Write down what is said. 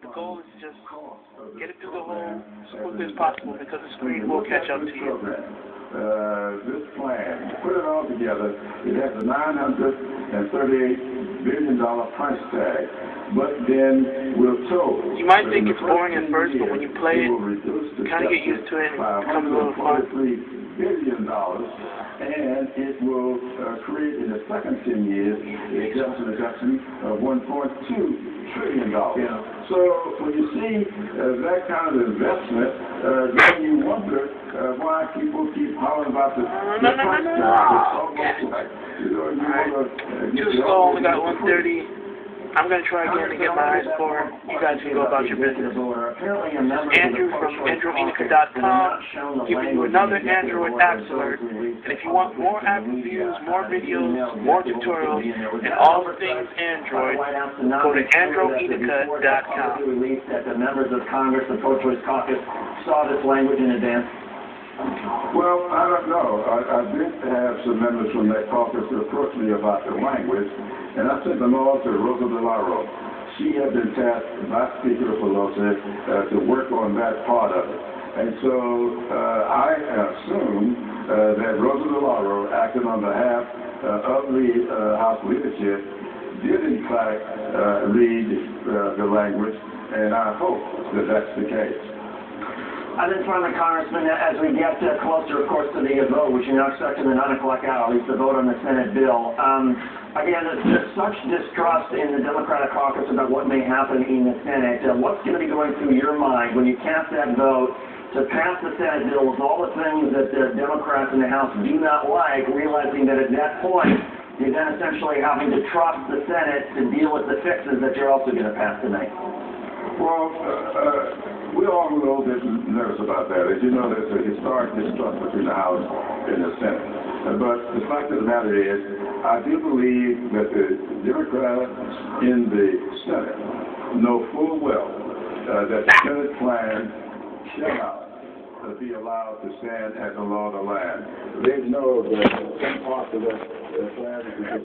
The goal is to just get it through the hole as quickly as possible because the screen will catch up to you. This plan, put it all together, it has a $938 billion price tag, but then we're told... You might think it's boring at first, but when you play it, you kind of get used to it and it becomes a little fun. $543 billion, and it will create in the second 10 years a reduction of $1.2 trillion. Yeah. So when you see that kind of investment, then you wonder why people keep hollering about the price tag. It's almost like, Too slow, only got 130. I'm going to try again to get my high score. You guys can go about your business. Andrew from AndrewEnica.com giving you another Android Apps Alert. And if you want more app reviews, more videos, more tutorials, and all the things Android, go to AndrewEnica.com. That the members of Congress, the Pro-Choice Caucus, saw this language in advance. Well, I don't know. I did have some members from that caucus that approached me about the language, and I sent them all to Rosa DeLauro. She had been tasked by Speaker Pelosi to work on that part of it. And so I assume that Rosa DeLauro, acting on behalf of the House leadership, did in fact read the language, and I hope that that's the case. I've been trying to, Congressman, as we get closer, of course, to the vote, which you now expect in the 9 o'clock hour, at least the vote on the Senate bill. Again, there's such distrust in the Democratic caucus about what may happen in the Senate. What's going to be going through your mind when you cast that vote to pass the Senate bill with all the things that the Democrats in the House do not like, realizing that at that point, you're then essentially having to trust the Senate to deal with the fixes that you're also going to pass tonight? Well, we're all a little bit nervous about that. As you know, there's a historic distrust between the House and the Senate. But the fact of the matter is, I do believe that the Democrats in the Senate know full well that the Senate plan shall not be allowed to stand as a law of the land. They know that some parts of that plan